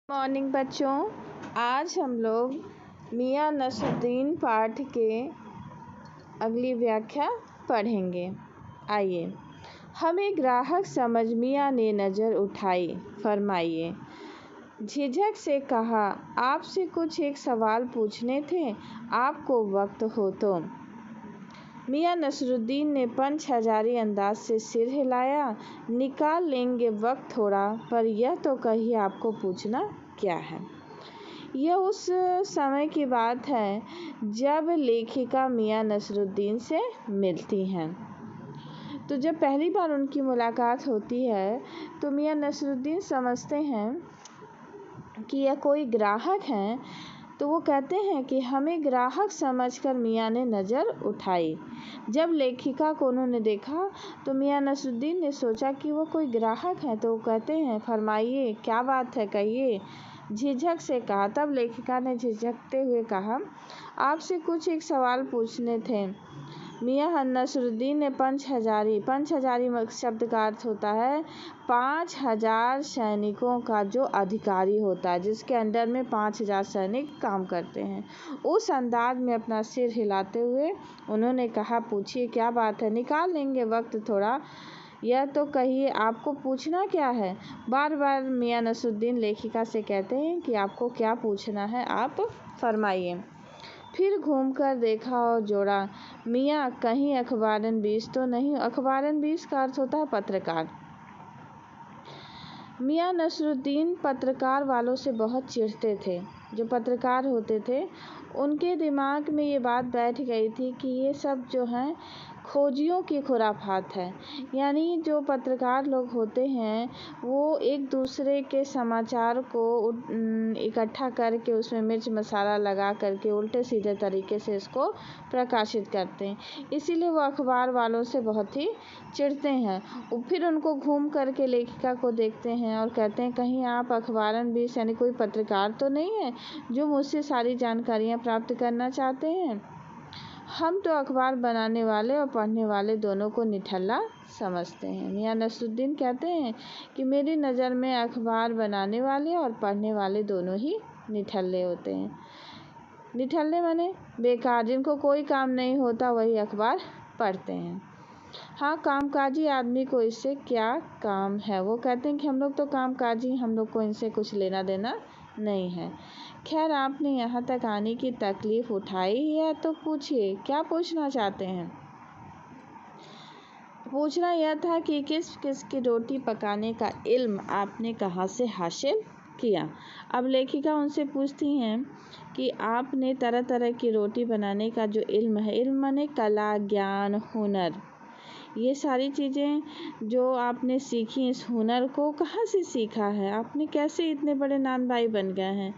Morning बच्चों, आज हम लोग मियां नसरुद्दीन पाठ के अगली व्याख्या पढ़ेंगे। आइए। हमें ग्राहक समझ मियां ने नज़र उठाई। फरमाइए। झिझक से कहा, आपसे कुछ एक सवाल पूछने थे, आपको वक्त हो तो। मियां नसरुद्दीन ने पंच हजारी अंदाज से सिर हिलाया। निकाल लेंगे वक्त थोड़ा, पर यह तो कहिए आपको पूछना क्या है। यह उस समय की बात है जब लेखिका मियां नसरुद्दीन से मिलती हैं। तो जब पहली बार उनकी मुलाकात होती है तो मियां नसरुद्दीन समझते हैं कि यह कोई ग्राहक हैं। तो वो कहते हैं कि हमें ग्राहक समझकर मियां ने नज़र उठाई। जब लेखिका को उन्होंने देखा तो मियां नसरुद्दीन ने सोचा कि वो कोई ग्राहक हैं। तो वो कहते हैं, फरमाइए क्या बात है, कहिए। झिझक से कहा। तब लेखिका ने झिझकते हुए कहा, आपसे कुछ एक सवाल पूछने थे। मियां नसरुद्दीन ने पंच हजारी शब्द का अर्थ होता है 5000 सैनिकों का जो अधिकारी होता है, जिसके अंडर में 5000 सैनिक काम करते हैं, उस अंदाज में अपना सिर हिलाते हुए उन्होंने कहा, पूछिए क्या बात है, निकाल लेंगे वक्त थोड़ा, यह तो कहिए आपको पूछना क्या है। बार बार मियां नसरुद्दीन लेखिका से कहते हैं कि आपको क्या पूछना है, आप फरमाइए। फिर घूमकर देखा और जोड़ा, मियां कहीं अखबारनवीस तो नहीं। अखबारनवीस का अर्थ होता है पत्रकार। मियां नसरुद्दीन पत्रकार वालों से बहुत चिढ़ते थे। जो पत्रकार होते थे उनके दिमाग में ये बात बैठ गई थी कि ये सब जो हैं खोजियों की खुराफात है। यानी जो पत्रकार लोग होते हैं वो एक दूसरे के समाचार को इकट्ठा करके उसमें मिर्च मसाला लगा करके उल्टे सीधे तरीके से इसको प्रकाशित करते हैं। इसीलिए वो अखबार वालों से बहुत ही चिढ़ते हैं। फिर उनको घूम करके लेखिका को देखते हैं और कहते हैं, कहीं आप अखबारनवीस यानी कोई पत्रकार तो नहीं है जो मुझसे सारी जानकारियाँ प्राप्त करना चाहते हैं। हम तो अखबार बनाने वाले और पढ़ने वाले दोनों को निठल्ला समझते हैं। मियां नसरुद्दीन कहते हैं कि मेरी नज़र में अखबार बनाने वाले और पढ़ने वाले दोनों ही निठल्ले होते हैं। निठल्ले माने बेकार, जिनको कोई काम नहीं होता वही अखबार पढ़ते हैं। हाँ, कामकाजी आदमी को इससे क्या काम है। वो कहते हैं कि हम लोग तो कामकाजी, हम लोग को इनसे कुछ लेना देना नहीं है। खैर, आपने यहाँ तक आने की तकलीफ़ उठाई है तो पूछिए क्या पूछना चाहते हैं। पूछना यह था कि किस किस की रोटी पकाने का इल्म आपने कहाँ से हासिल किया। अब लेखिका उनसे पूछती हैं कि आपने तरह तरह की रोटी बनाने का जो इल्म है, इल्म माने कला, ज्ञान, हुनर, ये सारी चीज़ें जो आपने सीखी, इस हुनर को कहाँ से सीखा है, आपने कैसे इतने बड़े नानबाई बन गए हैं।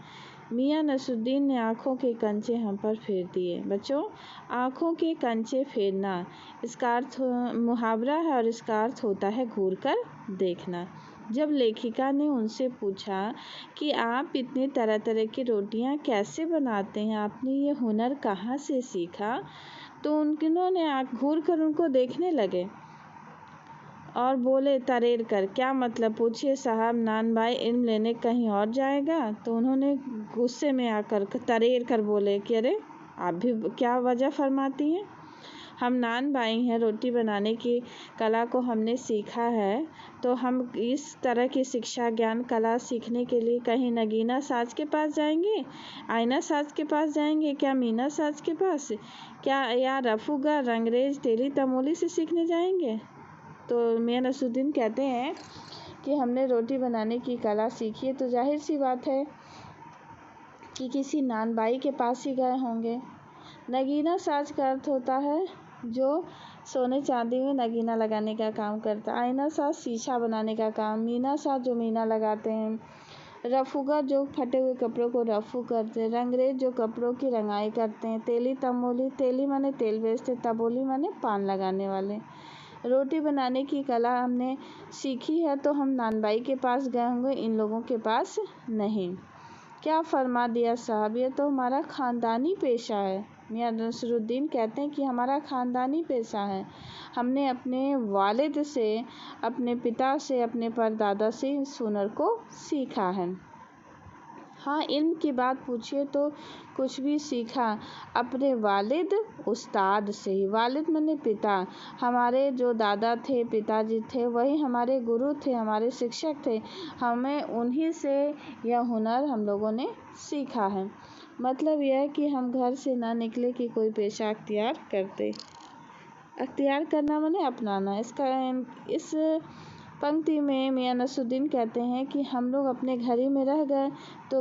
मियां नसरुद्दीन ने आँखों के कंचे हम पर फेर दिए। बच्चों, आँखों के कंचे फेरना इसका अर्थ मुहावरा है और इसका अर्थ होता है घूर कर देखना। जब लेखिका ने उनसे पूछा कि आप इतने तरह तरह की रोटियां कैसे बनाते हैं, आपने ये हुनर कहाँ से सीखा, तो उन्होंने आँख घूर कर उनको देखने लगे और बोले तरेर कर, क्या मतलब, पूछिए साहब, नान भाई इल्म लेने कहीं और जाएगा। तो उन्होंने गुस्से में आकर तरेर कर बोले कि अरे आप भी क्या वजह फरमाती हैं। हम नान भाई हैं, रोटी बनाने की कला को हमने सीखा है, तो हम इस तरह की शिक्षा, ज्ञान, कला सीखने के लिए कहीं नगीना साज के पास जाएंगे, आईना साज के पास जाएंगे, क्या मीना साज के पास, क्या या रफूगा, रंगरेज, तेली तमोली से सीखने जाएंगे। तो मियां नसरुद्दीन कहते हैं कि हमने रोटी बनाने की कला सीखी है तो जाहिर सी बात है कि किसी नानबाई के पास ही गए होंगे। नगीना साज का अर्थ होता है जो सोने चांदी में नगीना लगाने का काम करता है। आईना साज शीशा बनाने का काम, मीना साज जो मीना लगाते हैं, रफूगा जो फटे हुए कपड़ों को रफू करते हैं, रंगरेज जो कपड़ों की रंगाई करते हैं, तेली तमोली, तेली माने तेल बेचते, तबोली माने पान लगाने वाले। रोटी बनाने की कला हमने सीखी है तो हम नानबाई के पास गए होंगे, इन लोगों के पास नहीं। क्या फरमा दिया साहब, ये तो हमारा ख़ानदानी पेशा है। मियां नसरुद्दीन कहते हैं कि हमारा ख़ानदानी पेशा है। हमने अपने वालिद से, अपने पिता से, अपने परदादा से इस हुनर को सीखा है। हाँ, इल्म की बात पूछिए तो कुछ भी सीखा अपने वालिद उस्ताद से ही। वालिद माने पिता। हमारे जो दादा थे, पिताजी थे, वही हमारे गुरु थे, हमारे शिक्षक थे। हमें उन्हीं से यह हुनर हम लोगों ने सीखा है। मतलब यह है कि हम घर से ना निकले कि कोई पेशा अख्तियार करना माने अपनाना। इस पंक्ति में मियाँ नसरुद्दीन कहते हैं कि हम लोग अपने घर ही में रह गए तो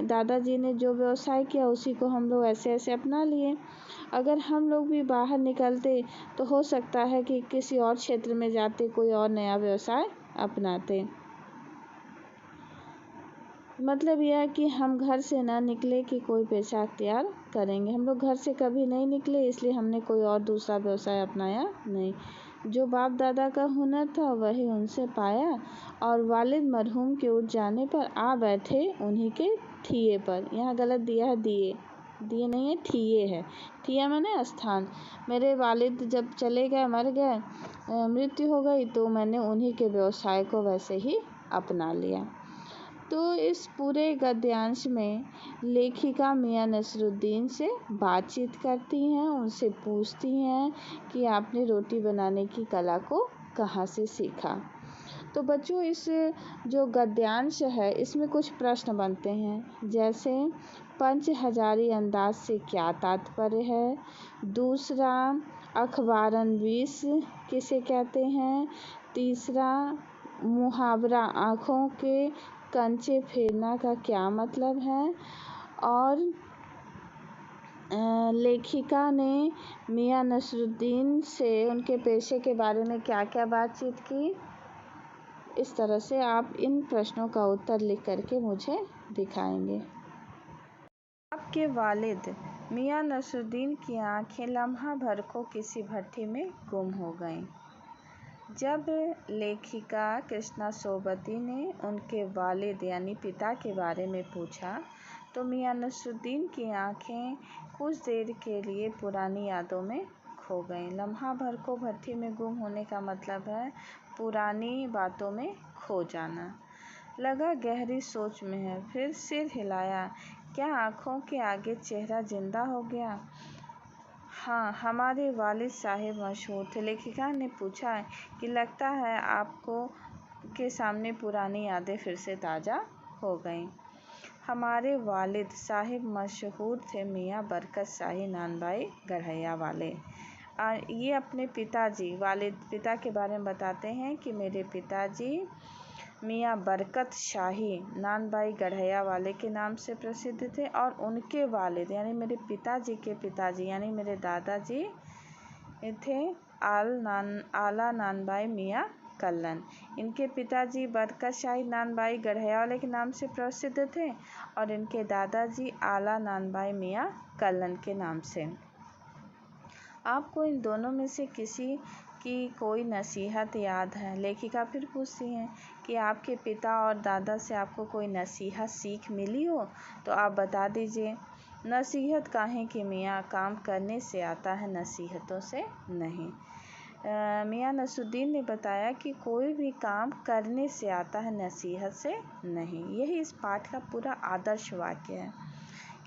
दादाजी ने जो व्यवसाय किया उसी को हम लोग ऐसे ऐसे अपना लिए। अगर हम लोग भी बाहर निकलते तो हो सकता है कि किसी और क्षेत्र में जाते, कोई और नया व्यवसाय अपनाते। मतलब यह है कि हम घर से ना निकले कि कोई पेशा अख्तियार करेंगे। हम लोग घर से कभी नहीं निकले, इसलिए हमने कोई और दूसरा व्यवसाय अपनाया नहीं। जो बाप दादा का हुनर था वही उनसे पाया और वालिद मरहूम के उठ जाने पर आ बैठे उन्हीं के ठिये पर। यहाँ गलत दिया है, दिए नहीं है, ठिये है। ठिया माने स्थान। मेरे वालिद जब चले गए, मर गए, मृत्यु हो गई, तो मैंने उन्हीं के व्यवसाय को वैसे ही अपना लिया। तो इस पूरे गद्यांश में लेखिका मियाँ नसरुद्दीन से बातचीत करती हैं, उनसे पूछती हैं कि आपने रोटी बनाने की कला को कहाँ से सीखा। तो बच्चों, इस जो गद्यांश है इसमें कुछ प्रश्न बनते हैं, जैसे पंच हजारी अंदाज से क्या तात्पर्य है। दूसरा, अखबारनवीस किसे कहते हैं। तीसरा, मुहावरा आँखों के कंचे फेरना का क्या मतलब है। और लेखिका ने मियाँ नसरुद्दीन से उनके पेशे के बारे में क्या क्या बातचीत की। इस तरह से आप इन प्रश्नों का उत्तर लिख करके मुझे दिखाएंगे। आपके वालिद मियाँ नसरुद्दीन की आंखें लम्हा भर को किसी भट्ठी में गुम हो गईं। जब लेखिका कृष्णा सोबती ने उनके वालिद यानी पिता के बारे में पूछा तो मियाँ नसरुद्दीन की आंखें कुछ देर के लिए पुरानी यादों में खो गईं। लम्हा भर को भट्ठी में गुम होने का मतलब है पुरानी बातों में खो जाना। लगा गहरी सोच में है, फिर सिर हिलाया। क्या आँखों के आगे चेहरा जिंदा हो गया? हाँ, हमारे वालिद साहब मशहूर थे। लेखिका ने पूछा कि लगता है आपको के सामने पुरानी यादें फिर से ताज़ा हो गईं। हमारे वालिद साहब मशहूर थे मियाँ बरकत शाही नानबाई गढ़ैया वाले। ये अपने पिता के बारे में बताते हैं कि मेरे पिताजी मियाँ बरकत शाही नानबाई गढ़ैया वाले के नाम से प्रसिद्ध थे और उनके वालिद यानी मेरे पिताजी के पिताजी यानी मेरे दादाजी थे आला नानबाई मियाँ कल्लन। इनके पिताजी बरकत शाही नानबाई गढ़ैया वाले के नाम से प्रसिद्ध थे और इनके दादाजी आला नानबाई मियाँ कल्लन के नाम से। आपको इन दोनों में से किसी की कोई नसीहत याद है? लेखिका फिर पूछती हैं कि आपके पिता और दादा से आपको कोई नसीहत सीख मिली हो तो आप बता दीजिए। नसीहत काहे की मियाँ, काम करने से आता है, नसीहतों से नहीं। मियाँ नसरुद्दीन ने बताया कि कोई भी काम करने से आता है, नसीहत से नहीं। यही इस पाठ का पूरा आदर्श वाक्य है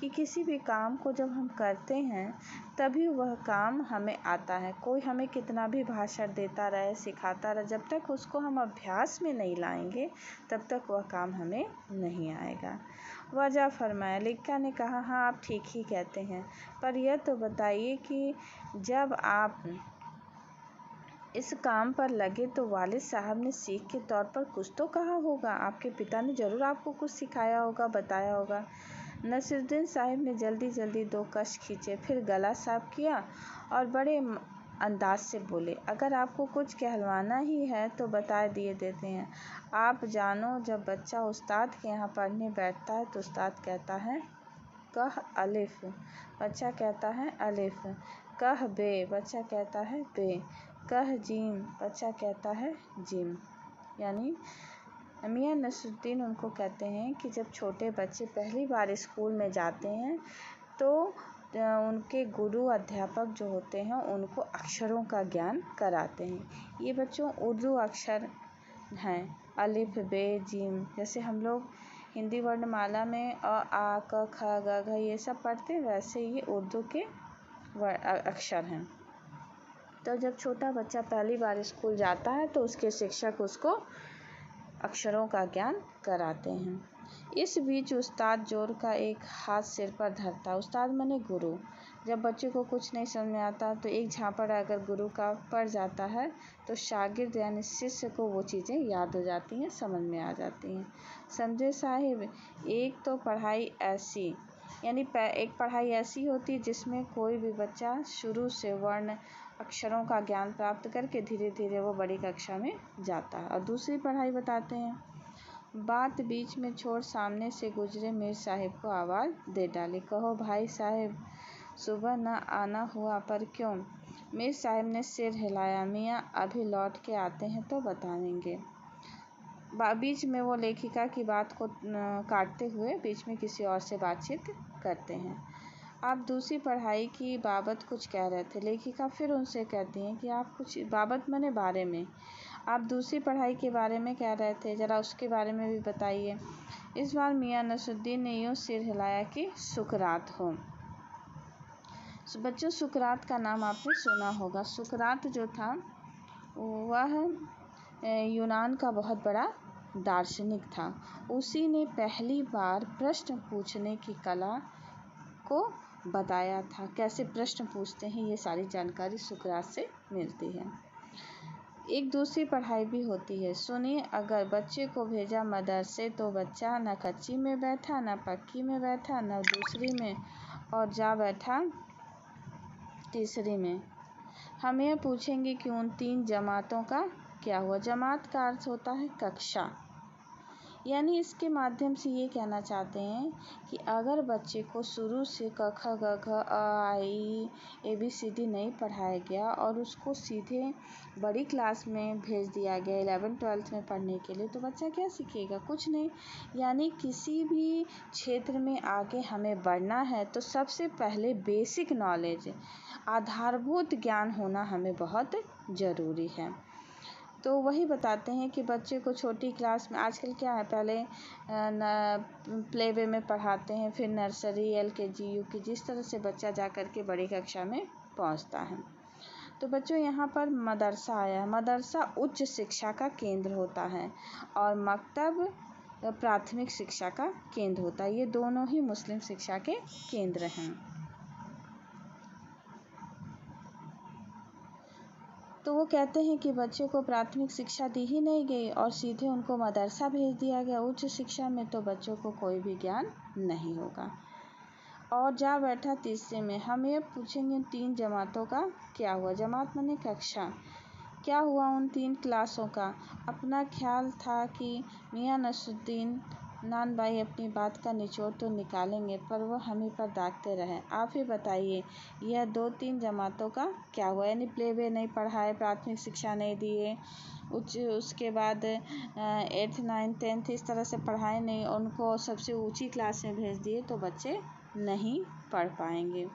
कि किसी भी काम को जब हम करते हैं तभी वह काम हमें आता है। कोई हमें कितना भी भाषण देता रहे, सिखाता रहे, जब तक उसको हम अभ्यास में नहीं लाएंगे तब तक वह काम हमें नहीं आएगा। वजह फरमाया। लेखिका ने कहा, हाँ आप ठीक ही कहते हैं, पर यह तो बताइए कि जब आप इस काम पर लगे तो वालिद साहब ने सीख के तौर पर कुछ तो कहा होगा। आपके पिता ने ज़रूर आपको कुछ सिखाया होगा, बताया होगा। नसरुद्दीन साहब ने जल्दी जल्दी 2 कश खींचे, फिर गला साफ किया और बड़े अंदाज से बोले, अगर आपको कुछ कहलवाना ही है तो बता दिए देते हैं। आप जानो, जब बच्चा उस्ताद के यहाँ पढ़ने बैठता है तो उस्ताद कहता है कह अलिफ, बच्चा कहता है अलिफ। कह बे, बच्चा कहता है बे। कह जीम, बच्चा कहता है जिम। यानी मियाँ नसरुद्दीन उनको कहते हैं कि जब छोटे बच्चे पहली बार स्कूल में जाते हैं तो उनके गुरु अध्यापक जो होते हैं उनको अक्षरों का ज्ञान कराते हैं। ये बच्चों उर्दू अक्षर हैं, अलिफ बे जिम। जैसे हम लोग हिंदी वर्णमाला में अ आ क ख ग घ ये सब पढ़ते हैं, वैसे ये उर्दू के अक्षर हैं। तो जब छोटा बच्चा पहली बार स्कूल जाता है तो उसके शिक्षक उसको अक्षरों का ज्ञान कराते हैं। इस बीच उस्ताद जोर का एक हाथ सिर पर धरता। उस्ताद माने गुरु। जब बच्चे को कुछ नहीं समझ में आता तो एक झापड़ अगर गुरु का पड़ जाता है तो शागिर्द यानी शिष्य को वो चीज़ें याद हो जाती हैं, समझ में आ जाती हैं। समझे साहिब, एक तो पढ़ाई ऐसी यानी एक पढ़ाई ऐसी होती है जिसमें कोई भी बच्चा शुरू से वर्ण अक्षरों का ज्ञान प्राप्त करके धीरे धीरे वो बड़ी कक्षा में जाता है। और दूसरी पढ़ाई बताते हैं। बात बीच में छोड़ सामने से गुजरे मीर साहिब को आवाज़ दे डाली, कहो भाई साहिब, सुबह न आना हुआ पर क्यों? मीर साहिब ने सिर हिलाया, मियाँ अभी लौट के आते हैं तो बताएंगे। बीच में वो लेखिका की बात को काटते हुए बीच में किसी और से बातचीत करते हैं। आप दूसरी पढ़ाई की बाबत कुछ कह रहे थे। लेखिका फिर उनसे कहती हैं कि आप कुछ बाबत माने बारे में, आप दूसरी पढ़ाई के बारे में कह रहे थे, ज़रा उसके बारे में भी बताइए। इस बार मियाँ नसरुद्दीन ने यूँ सिर हिलाया कि सुकरात हो। बच्चों, सुकरात का नाम आपने सुना होगा। सुकरात जो था वह यूनान का बहुत बड़ा दार्शनिक था। उसी ने पहली बार प्रश्न पूछने की कला को बताया था। कैसे प्रश्न पूछते हैं ये सारी जानकारी सुकरात से मिलती है। एक दूसरी पढ़ाई भी होती है। सुनिए, अगर बच्चे को भेजा मदरसे तो बच्चा न कच्ची में बैठा, न पक्की में बैठा, न दूसरी में, और जा बैठा तीसरी में। हम यह पूछेंगे कि उन 3 जमातों का क्या हुआ। जमात का अर्थ होता है कक्षा, यानी इसके माध्यम से ये कहना चाहते हैं कि अगर बच्चे को शुरू से क ख ग घ अ आ ई ABCD नहीं पढ़ाया गया और उसको सीधे बड़ी क्लास में भेज दिया गया 11th-12th में पढ़ने के लिए, तो बच्चा क्या सीखेगा? कुछ नहीं। यानी किसी भी क्षेत्र में आगे हमें बढ़ना है तो सबसे पहले बेसिक नॉलेज, आधारभूत ज्ञान होना हमें बहुत ज़रूरी है। तो वही बताते हैं कि बच्चे को छोटी क्लास में आजकल क्या है, पहले प्ले वे में पढ़ाते हैं, फिर नर्सरी, LKG, UKG, जिस तरह से बच्चा जा कर के बड़ी कक्षा में पहुंचता है। तो बच्चों, यहाँ पर मदरसा आया। मदरसा उच्च शिक्षा का केंद्र होता है और मकतब प्राथमिक शिक्षा का केंद्र होता है। ये दोनों ही मुस्लिम शिक्षा के केंद्र हैं। तो वो कहते हैं कि बच्चे को प्राथमिक शिक्षा दी ही नहीं गई और सीधे उनको मदरसा भेज दिया गया उच्च शिक्षा में, तो बच्चों को कोई भी ज्ञान नहीं होगा। और जा बैठा तीसरे में। हम ये पूछेंगे 3 जमातों का क्या हुआ। जमात माने कक्षा। क्या हुआ उन 3 क्लासों का? अपना ख्याल था कि मियाँ नसरुद्दीन नान भाई अपनी बात का निचोड़ तो निकालेंगे, पर वो हम ही पर दागते रहे। आप ही बताइए, यह 2-3 जमातों का क्या हुआ? यानी प्ले वे नहीं पढ़ाए, प्राथमिक शिक्षा नहीं दिए, उसके बाद 8th 9th 10th इस तरह से पढ़ाए नहीं, उनको सबसे ऊंची क्लास में भेज दिए, तो बच्चे नहीं पढ़ पाएंगे।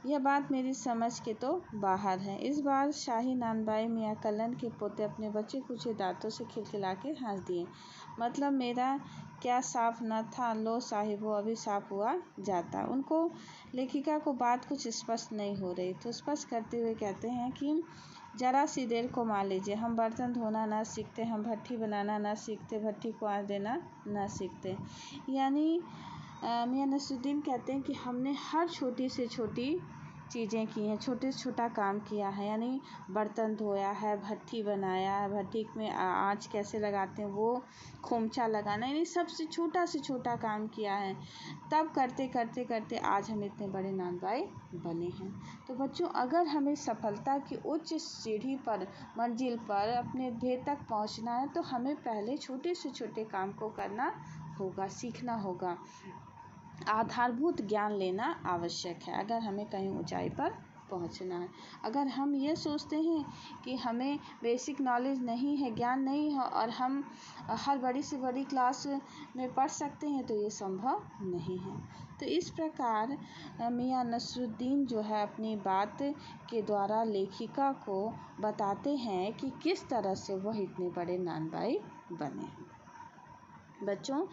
यह बात मेरी समझ के तो बाहर है। इस बार शाही नानबाई मियाँ कलन के पोते अपने बच्चे कुछ दांतों से खिलखिला के हंस दिए। मतलब मेरा क्या साफ न था, लो साहिबो अभी साफ हुआ जाता। उनको लेखिका को बात कुछ स्पष्ट नहीं हो रही, तो स्पष्ट करते हुए कहते हैं कि ज़रा सी देर को मान लीजिए, हम बर्तन धोना ना सीखते, हम भट्ठी बनाना ना सीखते, भट्ठी को आँच देना ना सीखते। यानी मियाँ नसरुद्दीन कहते हैं कि हमने हर छोटी से छोटी चीज़ें की हैं, छोटे से छोटा काम किया है। यानी बर्तन धोया है, भट्ठी बनाया है, भट्ठी में आँच कैसे लगाते हैं, वो खोमचा लगाना, यानी सबसे छोटा से छोटा काम किया है। तब करते करते करते आज हम इतने बड़े नानबाई बने हैं। तो बच्चों, अगर हमें सफलता की उच्च सीढ़ी पर, मंजिल पर अपने ध्येय तक पहुंचना है तो हमें पहले छोटे से छोटे काम को करना होगा, सीखना होगा, आधारभूत ज्ञान लेना आवश्यक है अगर हमें कहीं ऊंचाई पर पहुंचना है। अगर हम ये सोचते हैं कि हमें बेसिक नॉलेज नहीं है, ज्ञान नहीं है और हम हर बड़ी से बड़ी क्लास में पढ़ सकते हैं, तो ये संभव नहीं है। तो इस प्रकार मियाँ नसरुद्दीन जो है अपनी बात के द्वारा लेखिका को बताते हैं कि किस तरह से वह इतने बड़े नानबाई बने। बच्चों,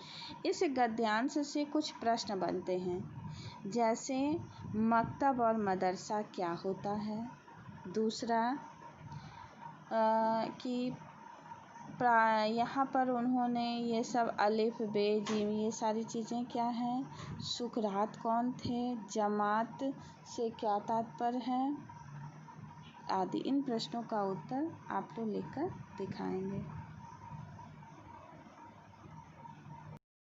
इस गद्यांश से कुछ प्रश्न बनते हैं, जैसे मकतब और मदरसा क्या होता है। दूसरा कि यहाँ पर उन्होंने ये सब अलिफ बे जीम ये सारी चीज़ें क्या हैं, सुकरात कौन थे, जमात से क्या तात्पर्य है आदि। इन प्रश्नों का उत्तर आप लोग लिखकर दिखाएंगे।